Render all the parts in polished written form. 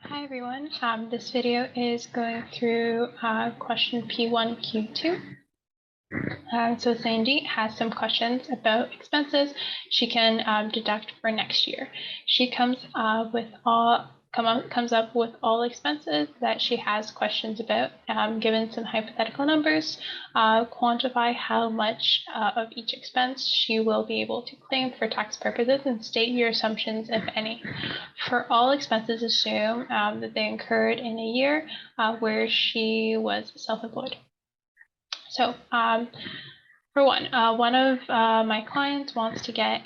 Hi everyone, this video is going through question P1Q2. So Sandy has some questions about expenses she can deduct for next year. She comes up with all expenses that she has questions about, given some hypothetical numbers, quantify how much of each expense she will be able to claim for tax purposes, and state your assumptions, if any. For all expenses, assume that they incurred in a year where she was self-employed. So for one of my clients wants to get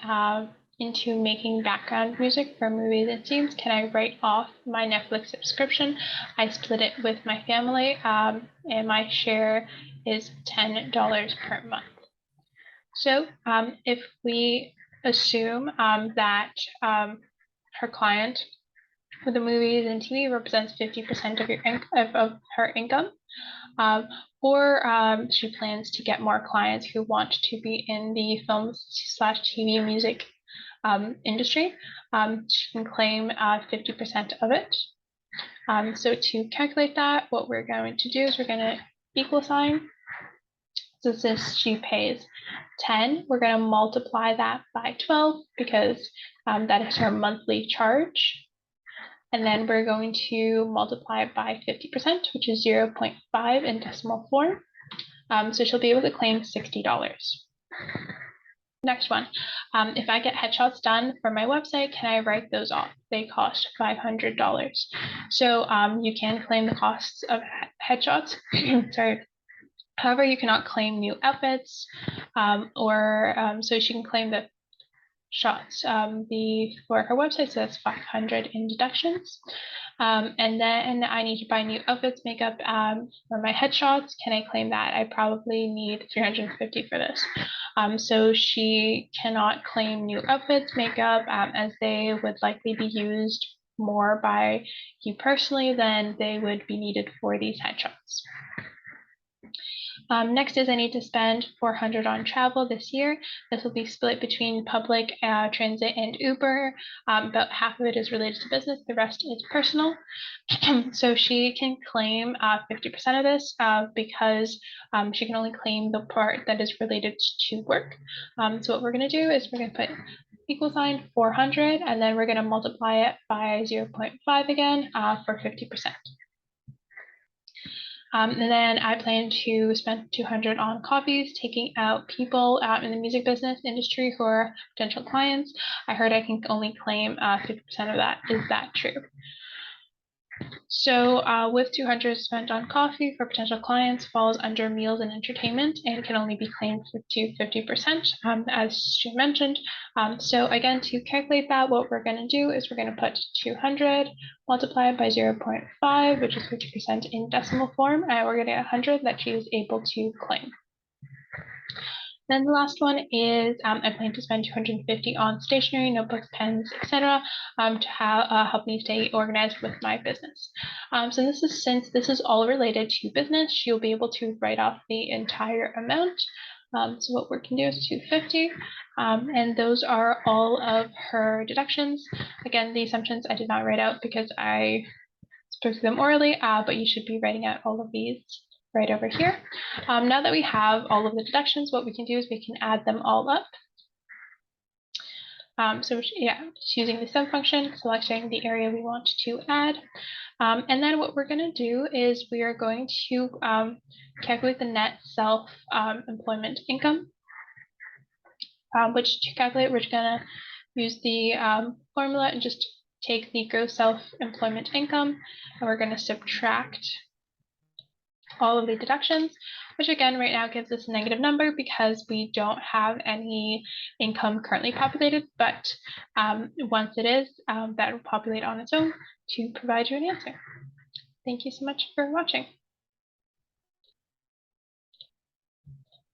into making background music for movies and scenes. Can I write off my Netflix subscription? I split it with my family, and my share is $10 per month. So if we assume that her client for the movies and TV represents 50% of her income, or she plans to get more clients who want to be in the film/TV music industry, she can claim 50% of it. So to calculate that, what we're going to do is we're going to equal sign. So since she pays 10, we're going to multiply that by 12 because that is her monthly charge. And then we're going to multiply it by 50%, which is 0.5 in decimal form. So she'll be able to claim $60. Next one, if I get headshots done for my website, can I write those off? They cost $500. So you can claim the costs of headshots. Sorry. However, you cannot claim new outfits, so she can claim the shots for her website, so that's 500 in deductions. And then I need to buy new outfits, makeup for my headshots. Can I claim that? I probably need 350 for this. So she cannot claim new outfits, makeup, as they would likely be used more by you personally than they would be needed for these headshots. Next is I need to spend $400 on travel this year. This will be split between public transit and Uber. About half of it is related to business, the rest is personal. So she can claim 50% of this because she can only claim the part that is related to work. So what we're going to do is we're going to put equal sign 400, and then we're going to multiply it by 0.5 again for 50%. And then I plan to spend 200 on coffees, taking out people in the music business industry who are potential clients. I heard I can only claim 50% of that. Is that true? So with 200 spent on coffee for potential clients falls under meals and entertainment and can only be claimed to 50%, as she mentioned. So again, to calculate that, what we're going to do is we're going to put 200 multiplied by 0.5, which is 50% in decimal form, and we're getting 100 that she is able to claim. Then the last one is I plan to spend 250 on stationery, notebooks, pens, etc. To help me stay organized with my business. So since this is all related to business, she'll be able to write off the entire amount. So what we can do is 250, and those are all of her deductions. Again, the assumptions I did not write out because I spoke to them orally, but you should be writing out all of these right over here. Now that we have all of the deductions, what we can do is we can add them all up. So yeah, just using the sum function, selecting the area we want to add. And then what we're going to do is we are going to calculate the net self-employment income, which to calculate, we're going to use the formula and just take the gross self-employment income, and we're going to subtract all of the deductions, which again right now gives us a negative number because we don't have any income currently populated, but once it is, that will populate on its own to provide you an answer. Thank you so much for watching.